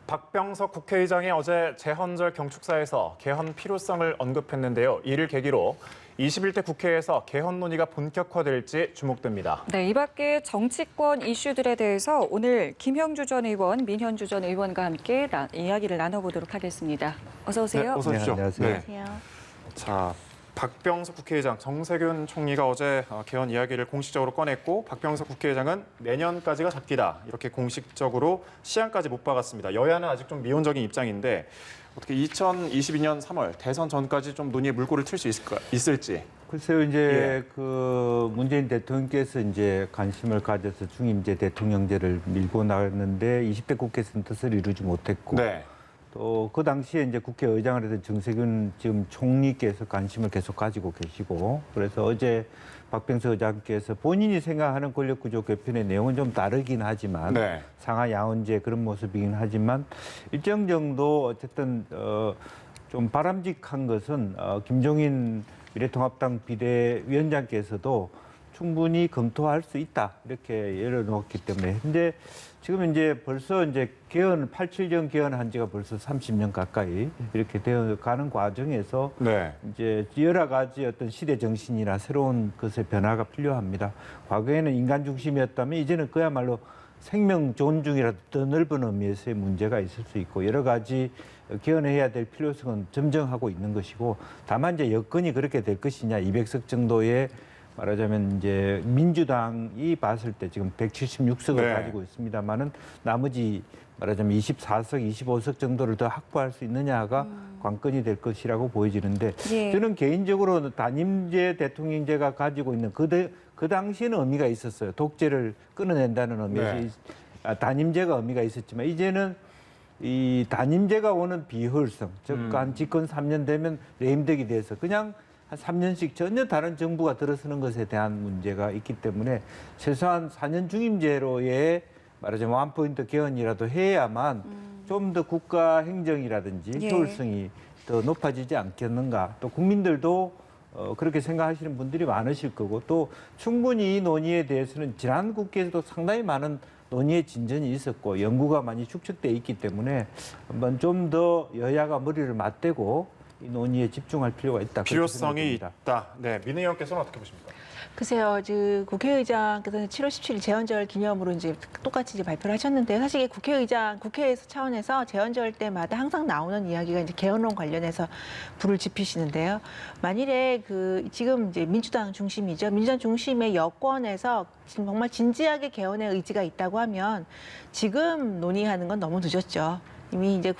박병석 국회의장이 어제 재헌절 경축사에서 개헌 필요성을 언급했는데요. 이를 계기로 21대 국회에서 개헌 논의가 본격화될지 주목됩니다. 네, 이 밖에 정치권 이슈들에 대해서 오늘 김형주 전 의원, 민현주 전 의원과 함께 이야기를 나눠보도록 하겠습니다. 어서 오세요. 네, 어서 오십시오. 네, 안녕하세요. 안녕하세요. 자, 박병석 국회의장, 정세균 총리가 어제 개헌 이야기를 공식적으로 꺼냈고 박병석 국회의장은 내년까지가 잡기다. 이렇게 공식적으로 시한까지 못 박았습니다. 여야는 아직 좀 미온적인 입장인데 어떻게 2022년 3월 대선 전까지 좀 논의의 물꼬를 틀 수 있을지. 글쎄요, 이제 그 문재인 대통령께서 이제 관심을 가져서 중임제 대통령제를 밀고 나갔는데 20대 국회에서는 뜻을 이루지 못했고 네. 또 그 당시에 이제 국회의장을 했던 정세균 지금 총리께서 관심을 계속 가지고 계시고 그래서 어제 박병석 의장께서 본인이 생각하는 권력구조 개편의 내용은 좀 다르긴 하지만 네. 상하 야원제 그런 모습이긴 하지만 일정 정도 어쨌든 좀 바람직한 것은 김종인 미래통합당 비대위원장께서도 충분히 검토할 수 있다 이렇게 열어놓았기 때문에 현재 지금 이제 벌써 이제 개헌 87년 개헌한 지가 벌써 30년 가까이 이렇게 되어 가는 과정에서 네. 이제 여러 가지 어떤 시대 정신이나 새로운 것의 변화가 필요합니다. 과거에는 인간 중심이었다면 이제는 그야말로 생명 존중이라도 더 넓은 의미에서의 문제가 있을 수 있고 여러 가지 개헌해야 될 필요성은 점증하고 있는 것이고 다만 이제 여건이 그렇게 될 것이냐 200석 정도의 말하자면 이제 민주당이 봤을 때 지금 176석을 네. 가지고 있습니다만은 나머지 말하자면 24석, 25석 정도를 더 확보할 수 있느냐가 관건이 될 것이라고 보여지는데 예. 저는 개인적으로 단임제 대통령제가 가지고 있는 그 당시에는 의미가 있었어요. 독재를 끊어낸다는 의미에서 네. 단임제가 의미가 있었지만 이제는 이 단임제가 오는 비효율성, 즉 한 집권 3년 되면 레임덕이 돼서 그냥 한 3년씩 전혀 다른 정부가 들어서는 것에 대한 문제가 있기 때문에 최소한 4년 중임제로의 말하자면 원포인트 개헌이라도 해야만 좀 더 국가 행정이라든지 예. 효율성이 더 높아지지 않겠는가. 또 국민들도 그렇게 생각하시는 분들이 많으실 거고 또 충분히 이 논의에 대해서는 지난 국회에서도 상당히 많은 논의의 진전이 있었고 연구가 많이 축적돼 있기 때문에 한번 좀 더 여야가 머리를 맞대고 이 논의에 집중할 필요가 있다. 필요성이 있다. 네, 민 의원께서는 어떻게 보십니까? 글쎄요, 국회의장께서는 7월 17일 재헌절 기념으로 이제 똑같이 이제 발표를 하셨는데 사실 이게 국회에서 차원에서 재헌절 때마다 항상 나오는 이야기가 이제 개헌론 관련해서 불을 지피시는데요. 만일에 지금 이제 민주당 중심이죠. 민주당 중심의 여권에서 정말 진지하게 개헌의 의지가 있다고 하면 지금 논의하는 건 너무 늦었죠. 이미 이제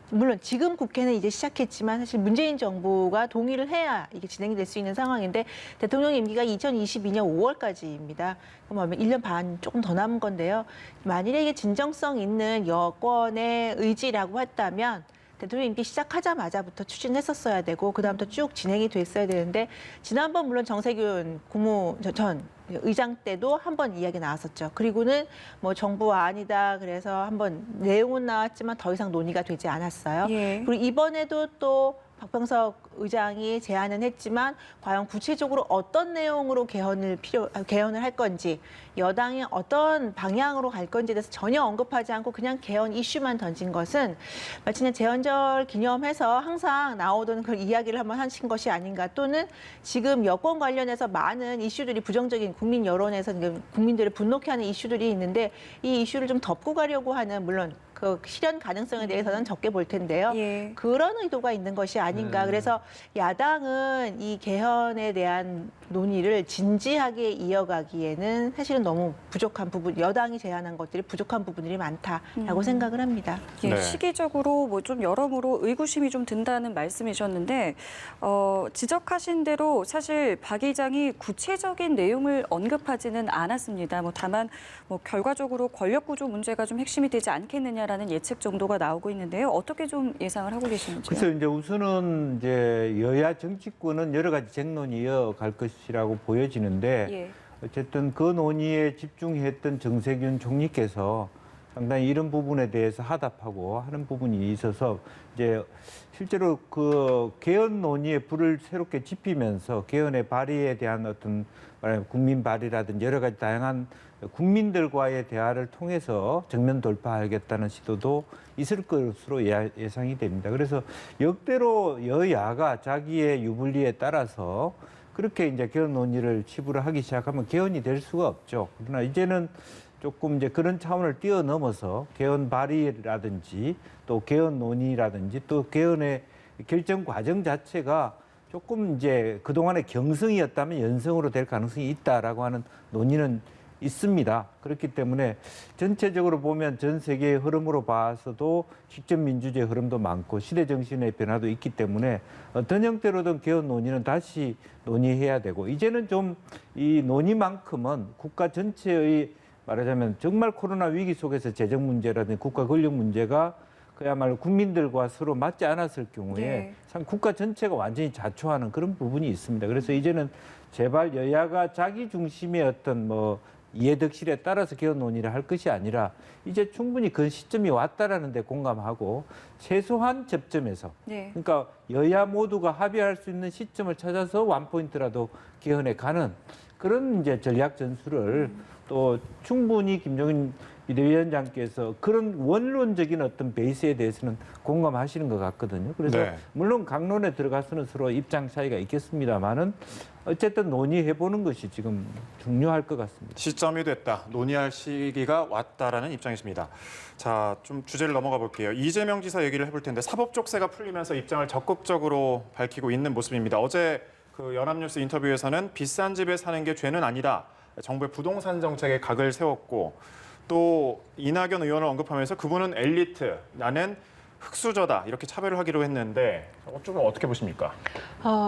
물론 지금 국회는 이제 시작했지만 사실 문재인 정부가 동의를 해야 이게 진행이 될 수 있는 상황인데 대통령 임기가 2022년 5월까지입니다. 그럼 1년 반 조금 더 남은 건데요. 만일에 이게 진정성 있는 여권의 의지라고 했다면 대통령 임기 시작하자마자부터 추진했었어야 되고 그다음부터 쭉 진행이 됐어야 되는데 지난번 물론 정세균 전 의장 때도 한번 이야기 나왔었죠. 그리고는 뭐 정부 아니다 그래서 한번 내용은 나왔지만 더 이상 논의가 되지 않았어요. 예. 그리고 이번에도 또 박병석 의장이 제안은 했지만 과연 구체적으로 어떤 내용으로 개헌을 할 건지 여당이 어떤 방향으로 갈 건지에 대해서 전혀 언급하지 않고 그냥 개헌 이슈만 던진 것은 마치 그냥 재헌절 기념해서 항상 나오던 그 이야기를 한번 하신 것이 아닌가 또는 지금 여권 관련해서 많은 이슈들이 부정적인 국민 여론에서 국민들을 분노케 하는 이슈들이 있는데 이 이슈를 좀 덮고 가려고 하는 물론 그 실현 가능성에 대해서는 적게 볼 텐데요. 예. 그런 의도가 있는 것이 아닌가. 그래서 야당은 이 개헌에 대한 논의를 진지하게 이어가기에는 사실은 너무 부족한 부분, 여당이 제안한 것들이 부족한 부분들이 많다라고 생각을 합니다. 예, 네. 시기적으로 뭐 좀 여러모로 의구심이 좀 든다는 말씀이셨는데 지적하신 대로 사실 박 의장이 구체적인 내용을 언급하지는 않았습니다. 다만 결과적으로 권력 구조 문제가 좀 핵심이 되지 않겠느냐라는 예측 정도가 나오고 있는데요. 어떻게 좀 예상을 하고 계시는지요? 그래서 이제 우선은 이제 여야 정치권은 여러 가지 쟁론이 이어갈 것이라고 보여지는데 예. 어쨌든 그 논의에 집중했던 정세균 총리께서 상당히 이런 부분에 대해서 하답하고 하는 부분이 있어서 이제 실제로 그 개헌 논의에 불을 새롭게 지피면서 개헌의 발의에 대한 어떤 국민 발의라든지 여러 가지 다양한 국민들과의 대화를 통해서 정면 돌파하겠다는 시도도 있을 것으로 예상이 됩니다. 그래서 역대로 여야가 자기의 유불리에 따라서 그렇게 이제 개헌 논의를 치부를 하기 시작하면 개헌이 될 수가 없죠. 그러나 이제는 조금 이제 그런 차원을 뛰어넘어서 개헌 발의라든지 또 개헌 논의라든지 또 개헌의 결정 과정 자체가 조금 이제 그동안의 경성이었다면 연성으로 될 가능성이 있다라고 하는 논의는 있습니다. 그렇기 때문에 전체적으로 보면 전 세계의 흐름으로 봐서도 실전민주주의 흐름도 많고 시대 정신의 변화도 있기 때문에 어떤 형태로든 개헌 논의는 다시 논의해야 되고 이제는 좀 이 논의만큼은 국가 전체의 말하자면 정말 코로나 위기 속에서 재정 문제라든지 국가 권력 문제가 그야말로 국민들과 서로 맞지 않았을 경우에 네. 참 국가 전체가 완전히 자초하는 그런 부분이 있습니다. 그래서 이제는 제발 여야가 자기 중심의 어떤 뭐 이해득실에 따라서 개헌 논의를 할 것이 아니라 이제 충분히 그 시점이 왔다라는 데 공감하고 최소한 접점에서 네. 그러니까 여야 모두가 합의할 수 있는 시점을 찾아서 원포인트라도 개헌에 가는 그런 이제 전략 전술을 또 충분히 김종인 비대위원장께서 그런 원론적인 어떤 베이스에 대해서는 공감하시는 것 같거든요. 그래서 네. 물론 강론에 들어가서는 서로 입장 차이가 있겠습니다만은 어쨌든 논의해보는 것이 지금 중요할 것 같습니다. 시점이 됐다. 논의할 시기가 왔다라는 입장이십니다. 자, 좀 주제를 넘어가 볼게요. 이재명 지사 얘기를 해볼 텐데 사법 족쇄가 풀리면서 입장을 적극적으로 밝히고 있는 모습입니다. 어제 그 연합뉴스 인터뷰에서는 비싼 집에 사는 게 죄는 아니다. 정부의 부동산 정책에 각을 세웠고 또 이낙연 의원을 언급하면서 그분은 엘리트, 나는 흑수저다 이렇게 차별을 하기로 했는데 좀 어떻게 보십니까?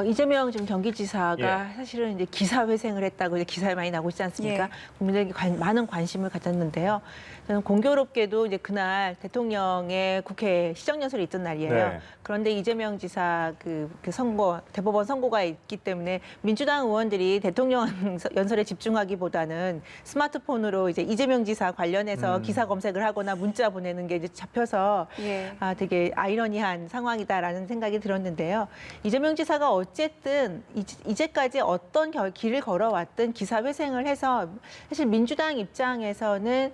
이재명 지금 경기지사가 예. 사실은 이제 기사회생을 했다고 이제 기사에 많이 나오고 있지 않습니까? 예. 국민들에게 많은 관심을 가졌는데요. 저는 공교롭게도 이제 그날 대통령의 국회 시정연설이 있던 날이에요. 네. 그런데 이재명 지사 그 선거 대법원 선고가 있기 때문에 민주당 의원들이 대통령 연설에 집중하기보다는 스마트폰으로 이제 이재명 지사 관련해서 기사 검색을 하거나 문자 보내는 게 이제 잡혀서 예. 되게 아이러니한 상황이다라는 생각이 들었는데요. 이재명 지사가 어쨌든 이제까지 어떤 길을 걸어왔든 기사회생을 해서 사실 민주당 입장에서는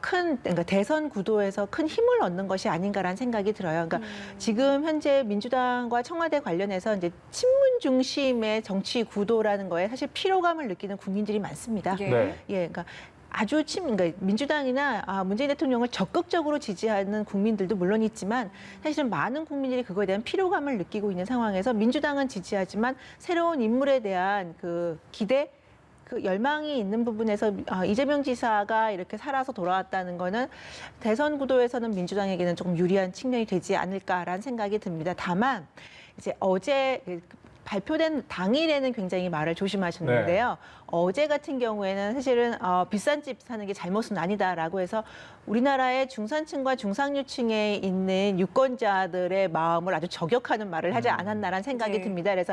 그러니까 대선 구도에서 큰 힘을 얻는 것이 아닌가라는 생각이 들어요. 그러니까 지금 현재 민주당과 청와대 관련해서 이제 친문 중심의 정치 구도라는 거에 사실 피로감을 느끼는 국민들이 많습니다. 예. 네. 예, 그러니까 그러니까 민주당이나 문재인 대통령을 적극적으로 지지하는 국민들도 물론 있지만 사실은 많은 국민들이 그거에 대한 피로감을 느끼고 있는 상황에서 민주당은 지지하지만 새로운 인물에 대한 그 기대, 그 열망이 있는 부분에서 이재명 지사가 이렇게 살아서 돌아왔다는 거는 대선 구도에서는 민주당에게는 조금 유리한 측면이 되지 않을까라는 생각이 듭니다. 다만 이제 어제 발표된 당일에는 굉장히 말을 조심하셨는데요. 어제 같은 경우에는 사실은 비싼 집 사는 게 잘못은 아니다라고 해서 우리나라의 중산층과 중상류층에 있는 유권자들의 마음을 아주 저격하는 말을 하지 않았나라는 생각이 네. 듭니다. 그래서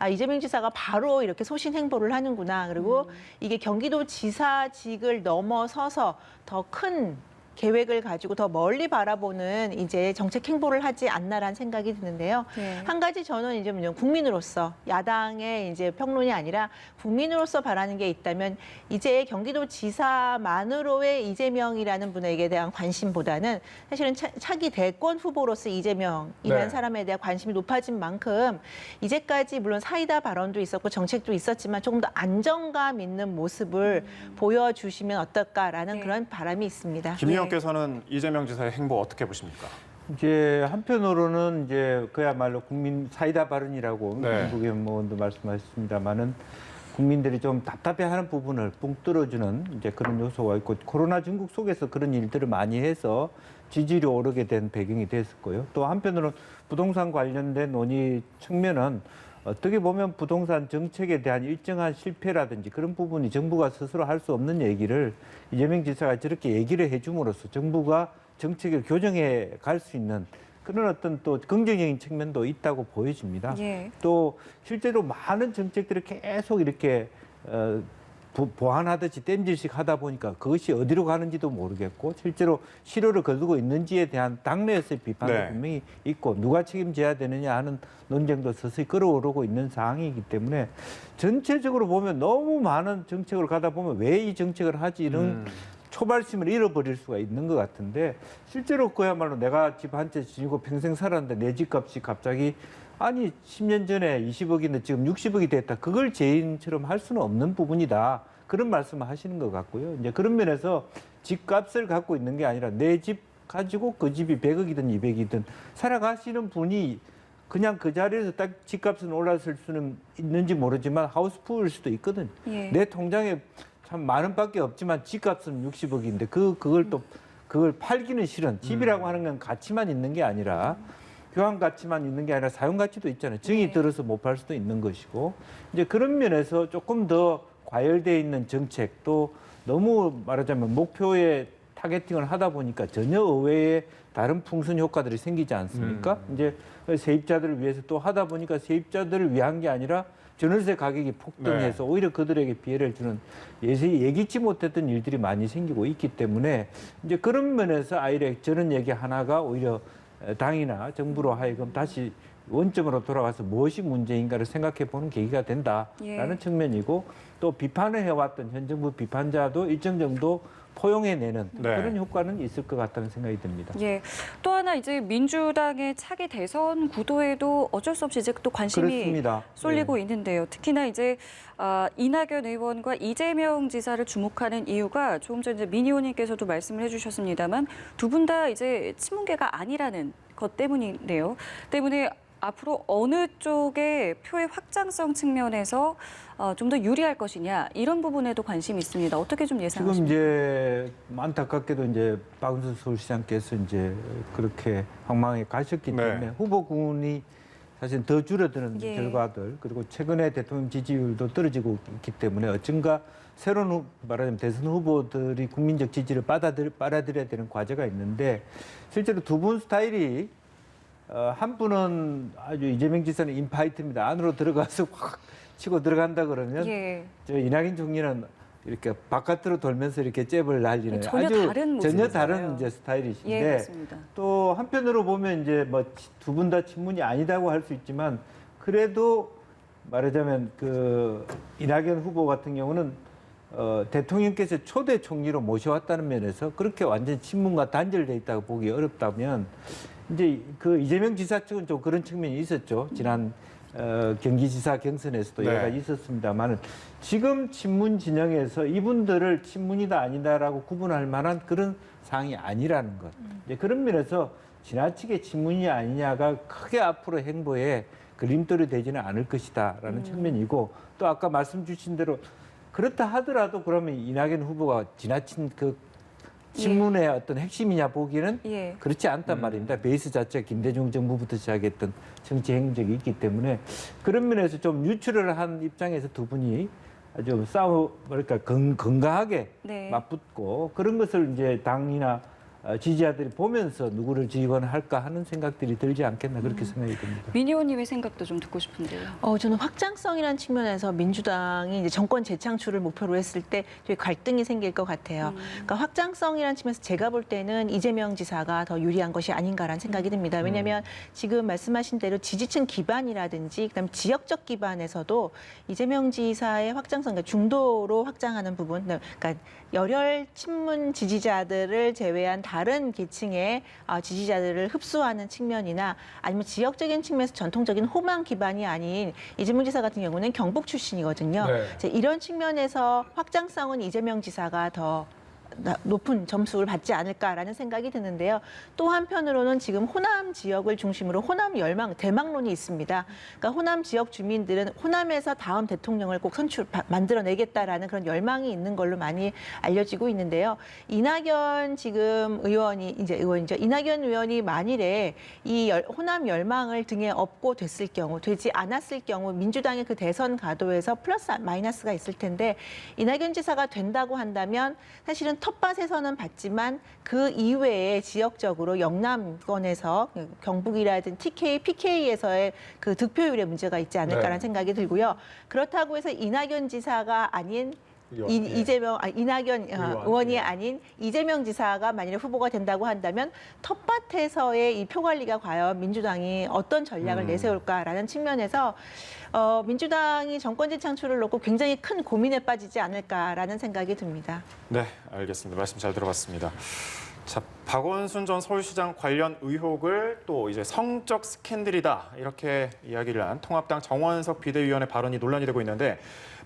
이재명 지사가 바로 이렇게 소신 행보를 하는구나. 그리고 이게 경기도 지사직을 넘어서서 더 큰 계획을 가지고 더 멀리 바라보는 이제 정책 행보를 하지 않나라는 생각이 드는데요. 네. 한 가지 저는 이제 국민으로서 야당의 이제 평론이 아니라 국민으로서 바라는 게 있다면 이제 경기도 지사만으로의 이재명이라는 분에게 대한 관심보다는 사실은 차기 대권 후보로서 이재명이라는 네. 사람에 대한 관심이 높아진 만큼 이제까지 물론 사이다 발언도 있었고 정책도 있었지만 조금 더 안정감 있는 모습을 보여주시면 어떨까라는 네. 그런 바람이 있습니다. 김의원께서는 이재명 지사의 행보 어떻게 보십니까? 이제 한편으로는 이제 그야말로 국민 사이다 발언이라고 네. 김국현 의원도 말씀하셨습니다만은 국민들이 좀 답답해하는 부분을 뿡 뚫어주는 이제 그런 요소가 있고 코로나 중국 속에서 그런 일들을 많이 해서 지지율이 오르게 된 배경이 됐었고요. 또 한편으로는 부동산 관련된 논의 측면은 어떻게 보면 부동산 정책에 대한 일정한 실패라든지 그런 부분이 정부가 스스로 할 수 없는 얘기를 이재명 지사가 저렇게 얘기를 해줌으로써 정부가 정책을 교정해 갈 수 있는 그런 어떤 또 긍정적인 측면도 있다고 보여집니다. 예. 또 실제로 많은 정책들이 계속 이렇게 보완하듯이 땜질식 하다 보니까 그것이 어디로 가는지도 모르겠고 실제로 실효를 거두고 있는지에 대한 당내에서의 비판도 네. 분명히 있고 누가 책임져야 되느냐 하는 논쟁도 서서히 끌어오르고 있는 상황이기 때문에 전체적으로 보면 너무 많은 정책을 가다 보면 왜 이 정책을 하지 이런 초발심을 잃어버릴 수가 있는 것 같은데 실제로 그야말로 내가 집 한 채 지고 평생 살았는데 내 집값이 갑자기 아니 10년 전에 20억인데 지금 60억이 됐다. 그걸 죄인처럼 할 수는 없는 부분이다. 그런 말씀을 하시는 것 같고요. 이제 그런 면에서 집값을 갖고 있는 게 아니라 내 집 가지고 그 집이 100억이든 200이든 살아가시는 분이 그냥 그 자리에서 딱 집값은 올랐을 수는 있는지 모르지만 하우스푸일 수도 있거든. 예. 내 통장에 참 만 원밖에 없지만 집값은 60억인데 그걸 팔기는 싫은 집이라고 하는 건 가치만 있는 게 아니라 교환 가치만 있는 게 아니라 사용 가치도 있잖아요. 정이 네. 들어서 못 팔 수도 있는 것이고 이제 그런 면에서 조금 더 과열되어 있는 정책도 너무 말하자면 목표에 타겟팅을 하다 보니까 전혀 의외의 다른 풍선 효과들이 생기지 않습니까? 이제 세입자들을 위해서 또 하다 보니까 세입자들을 위한 게 아니라 전월세 가격이 폭등해서 오히려 그들에게 피해를 주는 예기치 못했던 일들이 많이 생기고 있기 때문에 이제 그런 면에서 아이래 저런 얘기 하나가 오히려 당이나 정부로 하여금 다시 원점으로 돌아가서 무엇이 문제인가를 생각해 보는 계기가 된다라는 측면이고 또 비판을 해왔던 현 정부 비판자도 일정 정도 포용해내는 네. 그런 효과는 있을 것 같다는 생각이 듭니다. 예. 또 하나 이제 민주당의 차기 대선 구도에도 어쩔 수 없이 이제 또 관심이 그렇습니다. 쏠리고 있는데요. 특히나 이제 이낙연 의원과 이재명 지사를 주목하는 이유가 조금 전에 민 의원님께서도 말씀을 해주셨습니다만 두 분 다 이제 친문계가 아니라는 것 때문인데요. 때문에 앞으로 어느 쪽의 표의 확장성 측면에서 좀 더 유리할 것이냐 이런 부분에도 관심이 있습니다. 어떻게 좀 지금 예상하십니까? 이제 안타깝게도 이제 박은순 서울시장께서 이제 그렇게 황망하게 가셨기 네. 때문에 후보군이 사실 더 줄어드는 예. 결과들 그리고 최근에 대통령 지지율도 떨어지고 있기 때문에 어쩐가 새로운 말하자면 대선 후보들이 국민적 지지를 빨아들여야 되는 과제가 있는데 실제로 두 분 스타일이 한 분은 아주 이재명 지사는 인파이트입니다. 안으로 들어가서 확 치고 들어간다 그러면 예. 저 이낙연 총리는 이렇게 바깥으로 돌면서 이렇게 잽을 날리는 전혀 아주 다른 전혀 모습이잖아요. 다른 이제 스타일이신데 예, 맞습니다. 또 한편으로 보면 이제 뭐 두 분 다 친문이 아니다고 할 수 있지만 그래도 말하자면 그 이낙연 후보 같은 경우는 대통령께서 초대 총리로 모셔왔다는 면에서 그렇게 완전 친문과 단절돼 있다고 보기 어렵다면 이제 그 이재명 지사 측은 좀 그런 측면이 있었죠. 지난 경기지사 경선에서도 여러 네. 가지 있었습니다만 지금 친문 진영에서 이분들을 친문이다 아니다라고 구분할 만한 그런 상황이 아니라는 것. 이제 그런 면에서 지나치게 친문이 아니냐가 크게 앞으로 행보에 걸림돌이 되지는 않을 것이다라는 측면이고 또 아까 말씀 주신 대로 그렇다 하더라도 그러면 이낙연 후보가 지나친 그 친문의 어떤 핵심이냐 보기에는 예. 그렇지 않단 말입니다. 베이스 자체가 김대중 정부부터 시작했던 정치 행적이 있기 때문에 그런 면에서 좀 유출을 한 입장에서 두 분이 아주 뭐랄까 건강하게 네. 맞붙고 그런 것을 이제 당이나 지지자들이 보면서 누구를 지원할까 하는 생각들이 들지 않겠나 그렇게 생각이 듭니다. 민 의원님의 생각도 좀 듣고 싶은데요. 저는 확장성이라는 측면에서 민주당이 이제 정권 재창출을 목표로 했을 때 되게 갈등이 생길 것 같아요. 그러니까 확장성이라는 측면에서 제가 볼 때는 이재명 지사가 더 유리한 것이 아닌가라는 생각이 듭니다. 왜냐하면 지금 말씀하신 대로 지지층 기반이라든지 그다음에 지역적 기반에서도 이재명 지사의 확장성, 그러니까 중도로 확장하는 부분, 그러니까 열혈 친문 지지자들을 제외한 다른 계층의 지지자들을 흡수하는 측면이나 아니면 지역적인 측면에서 전통적인 호남 기반이 아닌 이재명 지사 같은 경우는 경북 출신이거든요. 네. 이제 이런 측면에서 확장성은 이재명 지사가 더 높은 점수를 받지 않을까라는 생각이 드는데요. 또 한편으로는 지금 호남 지역을 중심으로 호남 열망, 대망론이 있습니다. 그러니까 호남 지역 주민들은 호남에서 다음 대통령을 꼭 만들어내겠다라는 그런 열망이 있는 걸로 많이 알려지고 있는데요. 이낙연 지금 의원이죠. 이낙연 의원이 만일에 이 호남 열망을 등에 업고 되지 않았을 경우 민주당의 그 대선 가도에서 플러스 마이너스가 있을 텐데 이낙연 지사가 된다고 한다면 사실은 텃밭에서는 받지만 그 이외에 지역적으로 영남권에서 경북이라든 TK, PK에서의 그 득표율에 문제가 있지 않을까라는 네. 생각이 들고요. 그렇다고 해서 이낙연 지사가 아닌 이낙연 의원이 아닌 이재명 지사가 만일에 후보가 된다고 한다면 텃밭에서의 이 표 관리가 과연 민주당이 어떤 전략을 내세울까라는 측면에서 민주당이 정권 재창출을 놓고 굉장히 큰 고민에 빠지지 않을까라는 생각이 듭니다. 네, 알겠습니다. 말씀 잘 들어봤습니다. 자, 박원순 전 서울시장 관련 의혹을 또 이제 성적 스캔들이다 이렇게 이야기를 한 통합당 정원석 비대위원의 발언이 논란이 되고 있는데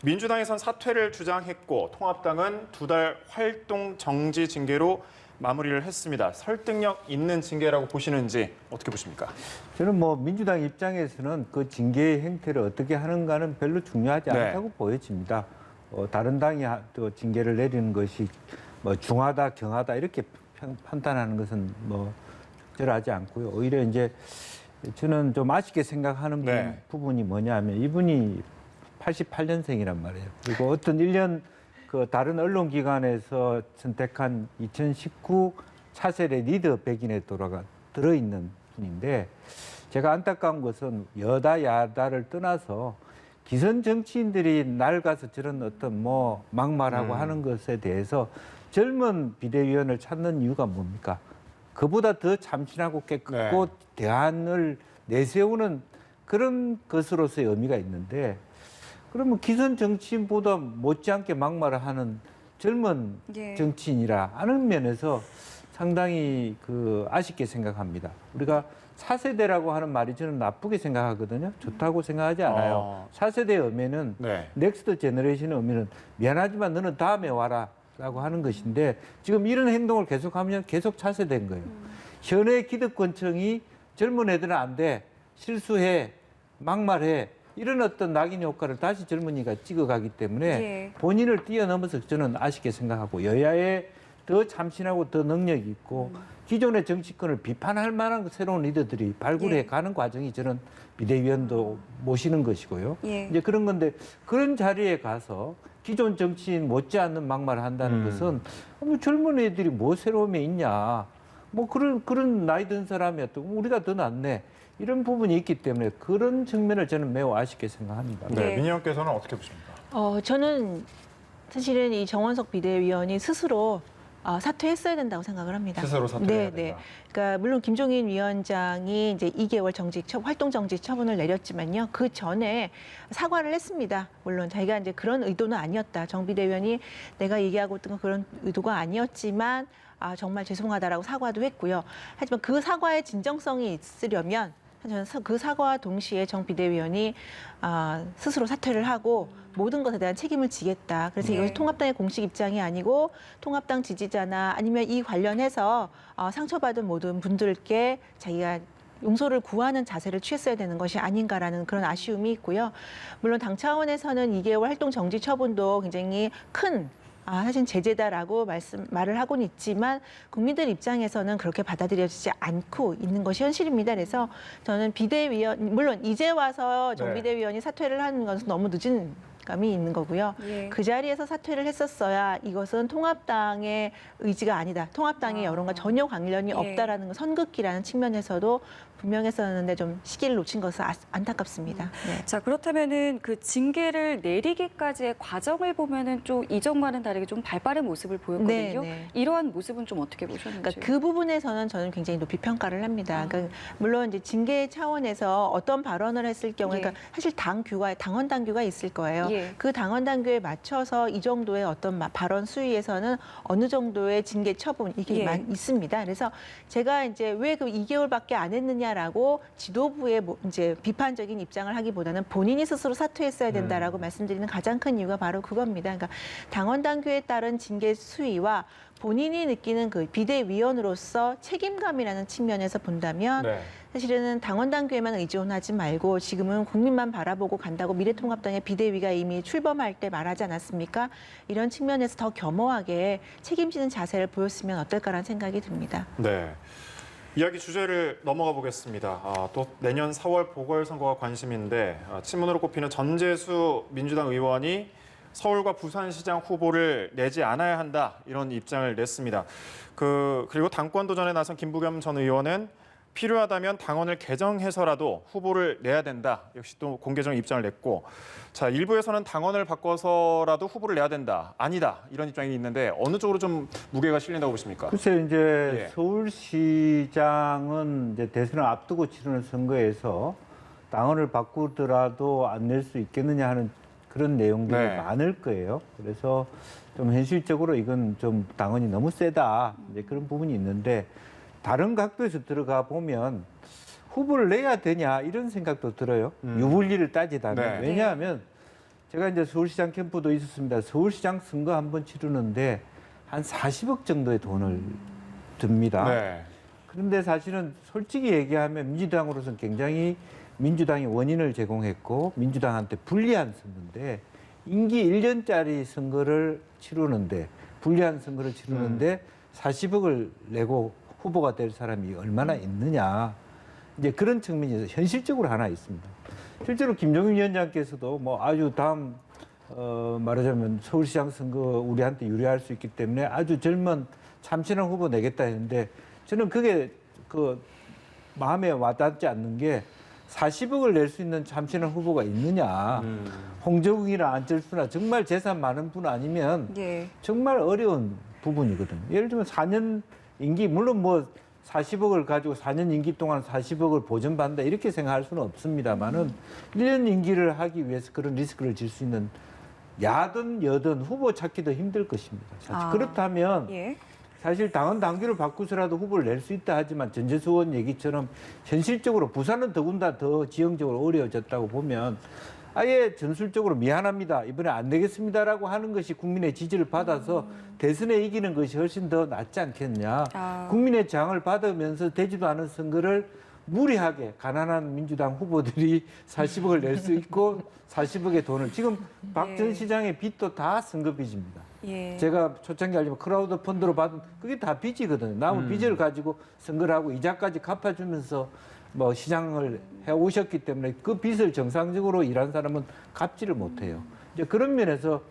민주당에선 사퇴를 주장했고 통합당은 2달 활동 정지 징계로 마무리를 했습니다. 설득력 있는 징계라고 보시는지 어떻게 보십니까? 저는 뭐 민주당 입장에서는 그 징계 행태를 어떻게 하는가는 별로 중요하지 네. 않다고 보여집니다. 다른 당이 또 징계를 내리는 것이 뭐 중하다, 경하다 이렇게 판단하는 것은 뭐 적절하지 않고요. 오히려 이제 저는 좀 아쉽게 생각하는 네. 부분이 뭐냐면 이분이 88년생이란 말이에요. 그리고 어떤 1년 그 다른 언론기관에서 선택한 2019 차세대 리더 백인에 들어있는 분인데 제가 안타까운 것은 여다 야다를 떠나서 기성 정치인들이 낡아서 저런 어떤 뭐 막말하고 하는 것에 대해서 젊은 비대위원을 찾는 이유가 뭡니까? 그보다 더 참신하고 깨끗고 대안을 내세우는 그런 것으로서의 의미가 있는데 그러면 기성 정치인보다 못지않게 막말을 하는 젊은 예. 정치인이라 하는 면에서 상당히 아쉽게 생각합니다. 우리가 4세대라고 하는 말이 저는 나쁘게 생각하거든요. 좋다고 생각하지 않아요. 4세대의 의미는 네. 넥스트 제너레이션의 의미는 미안하지만 너는 다음에 와라 라고 하는 것인데 지금 이런 행동을 계속하면 계속 차세된 거예요. 현해 기득권층이 젊은 애들은 안 돼. 실수해. 막말해. 이런 어떤 낙인 효과를 다시 젊은이가 찍어가기 때문에 예. 본인을 뛰어넘어서 저는 아쉽게 생각하고 여야에 더 참신하고 더 능력이 있고 기존의 정치권을 비판할 만한 새로운 리더들이 발굴해 예. 가는 과정이 저는 비대위원도 모시는 것이고요. 예. 이제 그런 건데 그런 자리에 가서 기존 정치인 못지않는 막말을 한다는 것은 뭐 젊은 애들이 뭐 새로움이 있냐. 뭐 그런 나이 든 사람이었던 우리가 더 낫네. 이런 부분이 있기 때문에 그런 측면을 저는 매우 아쉽게 생각합니다. 네, 네. 민희 의원께서는 어떻게 보십니까? 저는 사실은 이 정원석 비대위원이 스스로 사퇴했어야 된다고 생각을 합니다. 스스로 사퇴해야 네. 된다. 그러니까 물론 김종인 위원장이 이제 2개월 활동 정지 처분을 내렸지만요. 그 전에 사과를 했습니다. 물론 자기가 이제 그런 의도는 아니었다. 정 비대위원이 내가 얘기하고 있던 건 그런 의도가 아니었지만 정말 죄송하다라고 사과도 했고요. 하지만 그 사과의 진정성이 있으려면 저는 그 사과와 동시에 정 비대위원이 스스로 사퇴를 하고 모든 것에 대한 책임을 지겠다. 그래서 네. 이것이 통합당의 공식 입장이 아니고 통합당 지지자나 아니면 이 관련해서 상처받은 모든 분들께 자기가 용서를 구하는 자세를 취했어야 되는 것이 아닌가라는 그런 아쉬움이 있고요. 물론 당 차원에서는 2개월 활동 정지 처분도 굉장히 큰 사실 제재다라고 말을 하고는 있지만 국민들 입장에서는 그렇게 받아들여지지 않고 있는 것이 현실입니다. 그래서 저는 비대위원 물론 이제 와서 정 네. 비대위원이 사퇴를 하는 것은 너무 늦은 감이 있는 거고요. 예. 그 자리에서 사퇴를 했었어야 이것은 통합당의 의지가 아니다. 통합당의 여론과 전혀 관련이 예. 없다라는 선긋기라는 측면에서도 분명했었는데 좀 시기를 놓친 것은 안타깝습니다. 네. 자, 그렇다면은 그 징계를 내리기까지의 과정을 보면은 좀 이전과는 다르게 좀 발빠른 모습을 보였거든요. 네. 이러한 모습은 좀 어떻게 보셨는지? 그러니까 그 부분에서는 저는 굉장히 높이 평가를 합니다. 그러니까 물론 이제 징계 차원에서 어떤 발언을 했을 경우에 예. 그러니까 사실 당원 당규가 있을 거예요. 예. 그 당원 당규에 맞춰서 이 정도의 어떤 발언 수위에서는 어느 정도의 징계 처분 이게 예. 있습니다. 그래서 제가 이제 왜 그 2개월밖에 안 했느냐라고 지도부의 이제 비판적인 입장을 하기보다는 본인이 스스로 사퇴했어야 된다라고 말씀드리는 가장 큰 이유가 바로 그겁니다. 그러니까 당원 당규에 따른 징계 수위와 본인이 느끼는 그 비대위원으로서 책임감이라는 측면에서 본다면 네. 사실은 당원 당규에만 의존하지 말고 지금은 국민만 바라보고 간다고 미래통합당의 비대위가 이미 출범할 때 말하지 않았습니까? 이런 측면에서 더 겸허하게 책임지는 자세를 보였으면 어떨까라는 생각이 듭니다. 네. 이야기 주제를 넘어가 보겠습니다. 또 내년 4월 보궐선거가 관심인데 친문으로 꼽히는 전재수 민주당 의원이 서울과 부산시장 후보를 내지 않아야 한다 이런 입장을 냈습니다. 그리고 당권 도전에 나선 김부겸 전 의원은 필요하다면 당원을 개정해서라도 후보를 내야 된다. 역시 또 공개적인 입장을 냈고, 자, 일부에서는 당원을 바꿔서라도 후보를 내야 된다. 아니다. 이런 입장이 있는데 어느 쪽으로 좀 무게가 실린다고 보십니까? 글쎄요, 이제 예. 서울시장은 이제 대선을 앞두고 치르는 선거에서 당원을 바꾸더라도 안 낼 수 있겠느냐 하는 그런 내용들이 네. 많을 거예요. 그래서 좀 현실적으로 이건 좀 당원이 너무 세다. 이제 그런 부분이 있는데 다른 각도에서 들어가 보면 후보를 내야 되냐 이런 생각도 들어요. 유불리를 따지다면. 네. 왜냐하면 제가 이제 서울시장 캠프도 있었습니다. 서울시장 선거 한 번 치르는데 한 40억 정도의 돈을 듭니다. 네. 그런데 사실은 솔직히 얘기하면 민주당으로서는 굉장히 민주당이 원인을 제공했고 민주당한테 불리한 선거인데 임기 1년짜리 선거를 치르는데 불리한 선거를 치르는데 40억을 내고 후보가 될 사람이 얼마나 있느냐. 이제 그런 측면이 현실적으로 하나 있습니다. 실제로 김종인 위원장께서도 뭐 아주 다음 말하자면 서울시장 선거 우리한테 유리할 수 있기 때문에 아주 젊은 참신한 후보 내겠다 했는데 저는 그게 그 마음에 와닿지 않는 게 40억을 낼 수 있는 참신한 후보가 있느냐. 홍정욱이나 안철수나 정말 재산 많은 분 아니면 예. 정말 어려운 부분이거든요. 예를 들면 4년 임기, 물론 뭐 40억을 가지고 4년 임기 동안 40억을 보전받는다 이렇게 생각할 수는 없습니다만은 1년 임기를 하기 위해서 그런 리스크를 질 수 있는 야든 여든 후보 찾기도 힘들 것입니다. 사실. 그렇다면 예. 사실 당원 당규를 바꾸서라도 후보를 낼 수 있다 하지만 전재수 의원 얘기처럼 현실적으로 부산은 더군다나 더 지형적으로 어려워졌다고 보면 아예 전술적으로 미안합니다. 이번에 안 내겠습니다라고 하는 것이 국민의 지지를 받아서 대선에 이기는 것이 훨씬 더 낫지 않겠냐. 국민의 장을 받으면서 되지도 않은 선거를 무리하게 가난한 민주당 후보들이 40억을 낼 수 있고 40억의 돈을 지금 박 전 시장의 빚도 다 선거 빚입니다. 예. 제가 초창기 알지만 크라우드 펀드로 받은 그게 다 빚이거든요. 남은 빚을 가지고 선거를 하고 이자까지 갚아주면서 뭐 시장을 해 오셨기 때문에 그 빚을 정상적으로 일한 사람은 갚지를 못해요. 이제 그런 면에서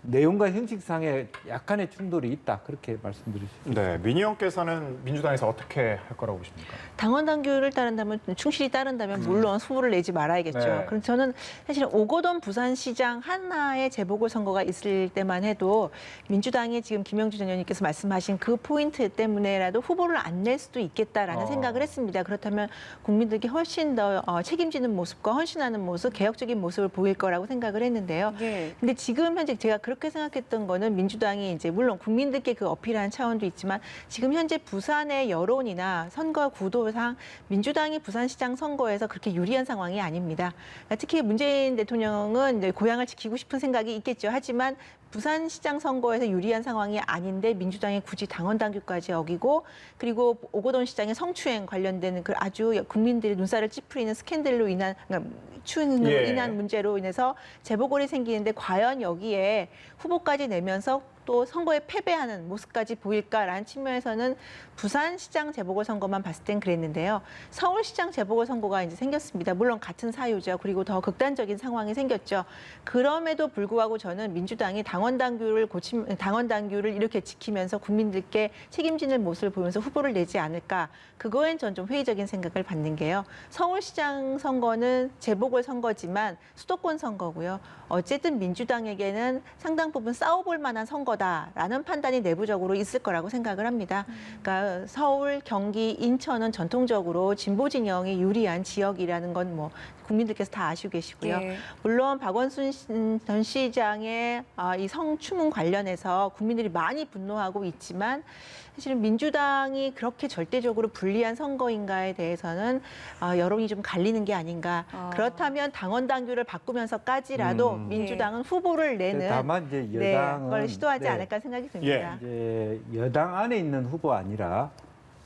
내용과 형식상의 약간의 충돌이 있다 그렇게 말씀드릴 수 있습니다. 네, 민 의원께서는 민주당에서 어떻게 할 거라고 보십니까? 당원 당규를 따른다면 충실히 따른다면 물론 후보를 내지 말아야겠죠. 네. 그럼 저는 사실 오거돈 부산시장 하나의 재보궐선거가 있을 때만 해도 민주당이 지금 김영주 전 의원님께서 말씀하신 그 포인트 때문에라도 후보를 안 낼 수도 있겠다라는 생각을 했습니다. 그렇다면 국민들께 훨씬 더 책임지는 모습과 헌신하는 모습, 개혁적인 모습을 보일 거라고 생각을 했는데요. 예. 근데 지금 현재 제가 그렇게 생각했던 거는 민주당이 이제 물론 국민들께 그 어필하는 차원도 있지만 지금 현재 부산의 여론이나 선거 구도상 민주당이 부산시장 선거에서 그렇게 유리한 상황이 아닙니다. 특히 문재인 대통령은 이제 고향을 지키고 싶은 생각이 있겠죠. 하지만 부산시장 선거에서 유리한 상황이 아닌데 민주당이 굳이 당원 당규까지 어기고 그리고 오거돈 시장의 성추행 관련된 그 아주 국민들이 눈살을 찌푸리는 스캔들로 인한 그러니까 추행으로 예. 인한 문제로 인해서 재보궐이 생기는데 과연 여기에 후보까지 내면서 또 선거에 패배하는 모습까지 보일까라는 측면에서는 부산시장 재보궐선거만 봤을 땐 그랬는데요. 서울시장 재보궐선거가 이제 생겼습니다. 물론 같은 사유죠. 그리고 더 극단적인 상황이 생겼죠. 그럼에도 불구하고 저는 민주당이 당원 당규를 이렇게 지키면서 국민들께 책임지는 모습을 보면서 후보를 내지 않을까. 그거엔 전 좀 회의적인 생각을 받는 게요. 서울시장 선거는 재보궐선거지만 수도권 선거고요. 어쨌든 민주당에게는 상당 부분 싸워볼 만한 선거다라는 판단이 내부적으로 있을 거라고 생각을 합니다. 그러니까 서울, 경기, 인천은 전통적으로 진보 진영이 유리한 지역이라는 건 뭐 국민들께서 다 아시고 계시고요. 예. 물론 박원순 전 시장의 이 성추문 관련해서 국민들이 많이 분노하고 있지만 사실은 민주당이 그렇게 절대적으로 불리한 선거인가에 대해서는 여론이 좀 갈리는 게 아닌가. 그렇다면 당원 당규를 바꾸면서까지라도 민주당은 후보를 내는 다만 이제 여당은 걸 시도하지 않을까 생각이 듭니다. 이제 여당 안에 있는 후보가 아니라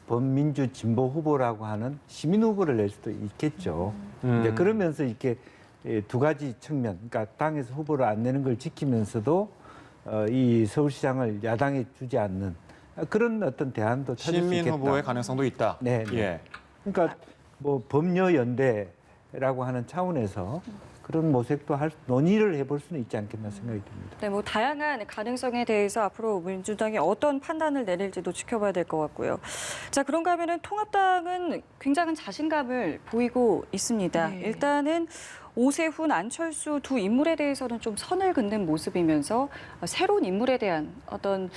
범민주 진보 후보라고 하는 시민 후보를 낼 수도 있겠죠. 이제 그러면서 이렇게 두 가지 측면, 그러니까 당에서 후보를 안 내는 걸 지키면서도 이 서울시장을 야당에 주지 않는 그런 어떤 대안도 찾을 수 시민 있겠다. 후보의 가능성도 있다. 네. 예. 그러니까 뭐 법녀연대라고 하는 차원에서 그런 모색도 논의를 해볼 수는 있지 않겠나 생각이 듭니다. 네, 뭐 다양한 가능성에 대해서 앞으로 민주당이 어떤 판단을 내릴지도 지켜봐야 될 것 같고요. 자, 그런가 하면은 통합당은 굉장한 자신감을 보이고 있습니다. 네. 일단은 오세훈, 안철수 두 인물에 대해서는 좀 선을 긋는 모습이면서 새로운 인물에 대한 어떤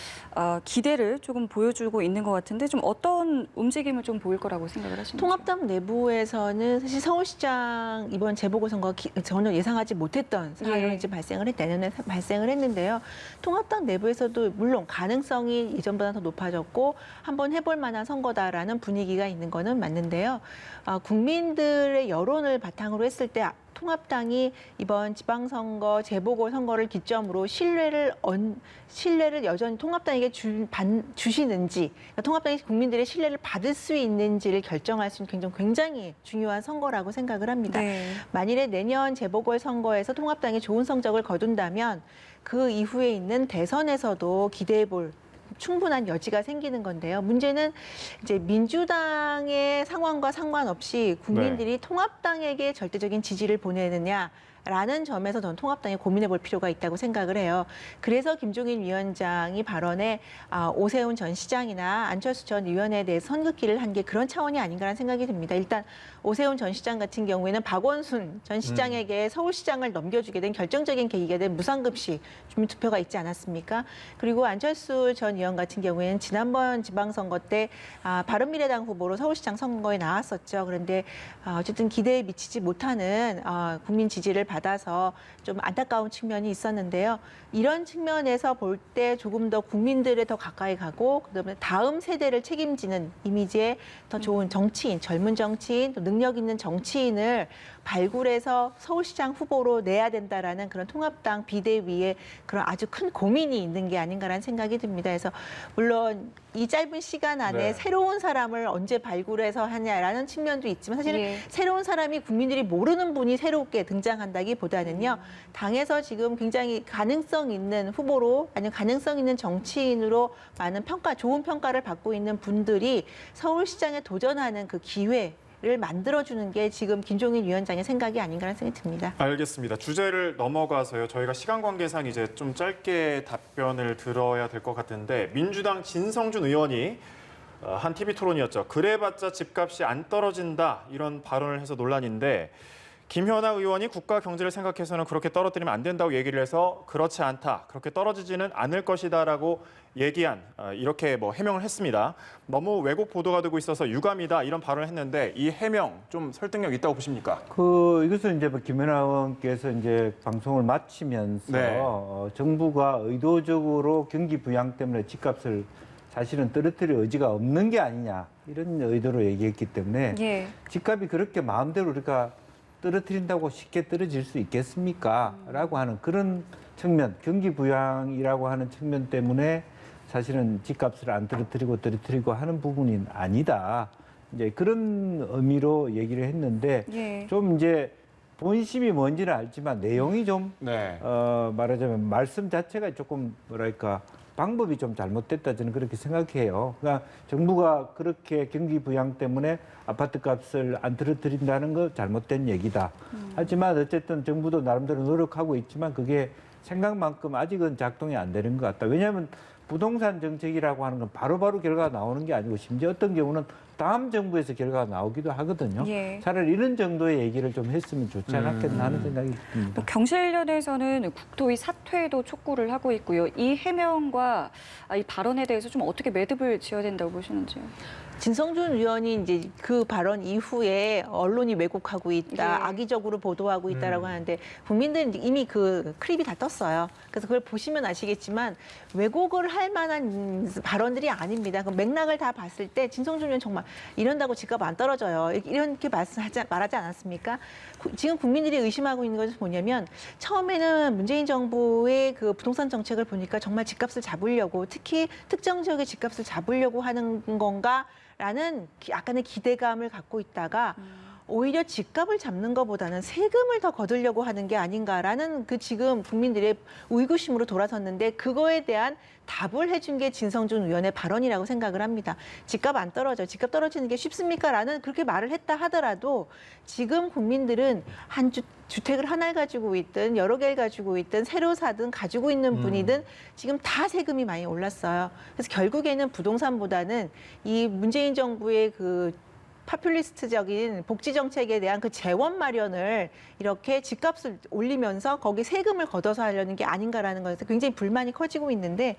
기대를 조금 보여주고 있는 것 같은데 좀 어떤 움직임을 좀 보일 거라고 생각을 하십니까? 통합당 내부에서는 사실 서울시장 이번 재보궐선거 전혀 예상하지 못했던 상황이 이제 내년에 발생을 했는데요. 통합당 내부에서도 물론 가능성이 이전보다 더 높아졌고 한번 해볼 만한 선거다라는 분위기가 있는 거는 맞는데요. 국민들의 여론을 바탕으로 했을 때 통합당이 이번 지방선거, 재보궐선거를 기점으로 신뢰를 여전히 통합당에게 주시는지, 그러니까 통합당이 국민들의 신뢰를 받을 수 있는지를 결정할 수 있는 굉장히 중요한 선거라고 생각을 합니다. 네. 만일에 내년 재보궐선거에서 통합당이 좋은 성적을 거둔다면 그 이후에 있는 대선에서도 기대해 볼 충분한 여지가 생기는 건데요. 문제는 이제 민주당의 상황과 상관없이 국민들이 통합당에게 절대적인 지지를 보내느냐라는 점에서 저는 통합당이 고민해 볼 필요가 있다고 생각을 해요. 그래서 김종인 위원장이 발언에 오세훈 전 시장이나 안철수 전 의원에 대해 선긋기를 한 게 그런 차원이 아닌가라는 생각이 듭니다. 일단 오세훈 전 시장 같은 경우에는 박원순 전 시장에게 서울시장을 넘겨주게 된 결정적인 계기가 된 무상급식 주민투표가 있지 않았습니까? 그리고 안철수 전 의원 같은 경우에는 지난번 지방선거 때 바른미래당 후보로 서울시장 선거에 나왔었죠. 그런데 어쨌든 기대에 미치지 못하는 국민 지지를 받아서 좀 안타까운 측면이 있었는데요. 이런 측면에서 볼 때 조금 더 국민들에 더 가까이 가고 그다음에 다음 세대를 책임지는 이미지의 더 좋은 정치인, 젊은 정치인, 또 능력 있는 정치인을 발굴해서 서울시장 후보로 내야 된다라는 그런 통합당 비대위에 그런 아주 큰 고민이 있는 게 아닌가라는 생각이 듭니다. 그래서 물론 이 짧은 시간 안에 네. 새로운 사람을 언제 발굴해서 하냐라는 측면도 있지만 사실은 예. 새로운 사람이 국민들이 모르는 분이 새롭게 등장한다기보다는요. 당에서 지금 굉장히 가능성 있는 후보로 아니면 가능성 있는 정치인으로 많은 좋은 평가를 받고 있는 분들이 서울시장에 도전하는 그 기회를 만들어주는 게 지금 김종인 위원장의 생각이 아닌가라는 생각이 듭니다. 알겠습니다. 주제를 넘어가서요. 저희가 시간 관계상 이제 좀 짧게 답변을 들어야 될 것 같은데 민주당 진성준 의원이 한 TV 토론이었죠. 그래봤자 집값이 안 떨어진다 이런 발언을 해서 논란인데 김현아 의원이 국가 경제를 생각해서는 그렇게 떨어뜨리면 안 된다고 얘기를 해서 그렇지 않다. 그렇게 떨어지지는 않을 것이다라고 얘기한 이렇게 해명을 했습니다. 너무 왜곡 보도가 되고 있어서 유감이다 이런 발언을 했는데 이 해명 좀 설득력 있다고 보십니까? 이것은 이제 김연아 의원께서 이제 방송을 마치면서 네. 정부가 의도적으로 경기 부양 때문에 집값을 사실은 떨어뜨릴 의지가 없는 게 아니냐 이런 의도로 얘기했기 때문에 예. 집값이 그렇게 마음대로 우리가 떨어뜨린다고 쉽게 떨어질 수 있겠습니까? 라고 하는 그런 측면, 경기 부양이라고 하는 측면 때문에 사실은 집값을 안 떨어뜨리고 하는 부분이 아니다. 이제 그런 의미로 얘기를 했는데 예. 좀 이제 본심이 뭔지는 알지만 내용이 좀 네. 말하자면 말씀 자체가 조금 뭐랄까 방법이 좀 잘못됐다 저는 그렇게 생각해요. 그러니까 정부가 그렇게 경기 부양 때문에 아파트 값을 안 떨어뜨린다는 거 잘못된 얘기다. 하지만 어쨌든 정부도 나름대로 노력하고 있지만 그게 생각만큼 아직은 작동이 안 되는 것 같다. 왜냐하면 부동산 정책이라고 하는 건 바로바로 결과가 나오는 게 아니고 심지어 어떤 경우는 다음 정부에서 결과가 나오기도 하거든요. 예. 차라리 이런 정도의 얘기를 좀 했으면 좋지 않았겠나 하는 생각이 듭니다. 뭐 경실련에서는 국토위 사퇴도 촉구를 하고 있고요. 이 해명과 이 발언에 대해서 좀 어떻게 매듭을 지어야 된다고 보시는지요? 진성준 의원이 이제 그 발언 이후에 언론이 왜곡하고 있다, 예. 악의적으로 보도하고 있다라고 하는데 국민들은 이미 그 클립이 다 떴어요. 그래서 그걸 보시면 아시겠지만 왜곡을 할 만한 발언들이 아닙니다. 그 맥락을 다 봤을 때 진성준 의원 정말 이런다고 집값 안 떨어져요. 이렇게 말하지 않았습니까? 지금 국민들이 의심하고 있는 것은 뭐냐면 처음에는 문재인 정부의 그 부동산 정책을 보니까 정말 집값을 잡으려고 특히 특정 지역의 집값을 잡으려고 하는 건가? 라는 약간의 기대감을 갖고 있다가 오히려 집값을 잡는 것보다는 세금을 더 거두려고 하는 게 아닌가라는 그 지금 국민들의 의구심으로 돌아섰는데 그거에 대한 답을 해준 게 진성준 의원의 발언이라고 생각을 합니다. 집값 안 떨어져. 집값 떨어지는 게 쉽습니까? 라는 그렇게 말을 했다 하더라도 지금 국민들은 주택을 하나를 가지고 있든 여러 개를 가지고 있든 새로 사든 가지고 있는 분이든 지금 다 세금이 많이 올랐어요. 그래서 결국에는 부동산보다는 이 문재인 정부의 그 파퓰리스트적인 복지 정책에 대한 그 재원 마련을 이렇게 집값을 올리면서 거기 세금을 걷어서 하려는 게 아닌가라는 것에서 굉장히 불만이 커지고 있는데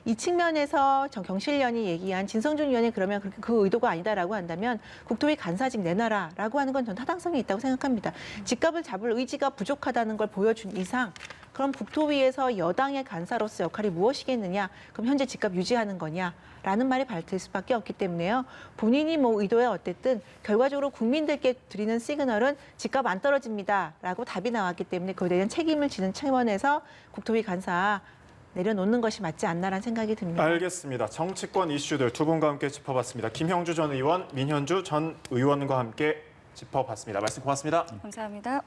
이 측면에서 경실련이 얘기한 진성준 의원이 그러면 그렇게 그 의도가 아니다라고 한다면 국토위 간사직 내놔라라고 하는 건 전 타당성이 있다고 생각합니다. 집값을 잡을 의지가 부족하다는 걸 보여준 이상 그럼 국토위에서 여당의 간사로서 역할이 무엇이겠느냐? 그럼 현재 집값 유지하는 거냐? 라는 말이 발될 수밖에 없기 때문에요. 본인이 뭐 의도에 어쨌든 결과적으로 국민들께 드리는 시그널은 집값 안 떨어집니다. 라고 답이 나왔기 때문에 그에 대한 책임을 지는 차원에서 국토위 간사 내려놓는 것이 맞지 않나라는 생각이 듭니다. 알겠습니다. 정치권 이슈들 두 분과 함께 짚어봤습니다. 김형주 전 의원, 민현주 전 의원과 함께 짚어봤습니다. 말씀 고맙습니다. 감사합니다.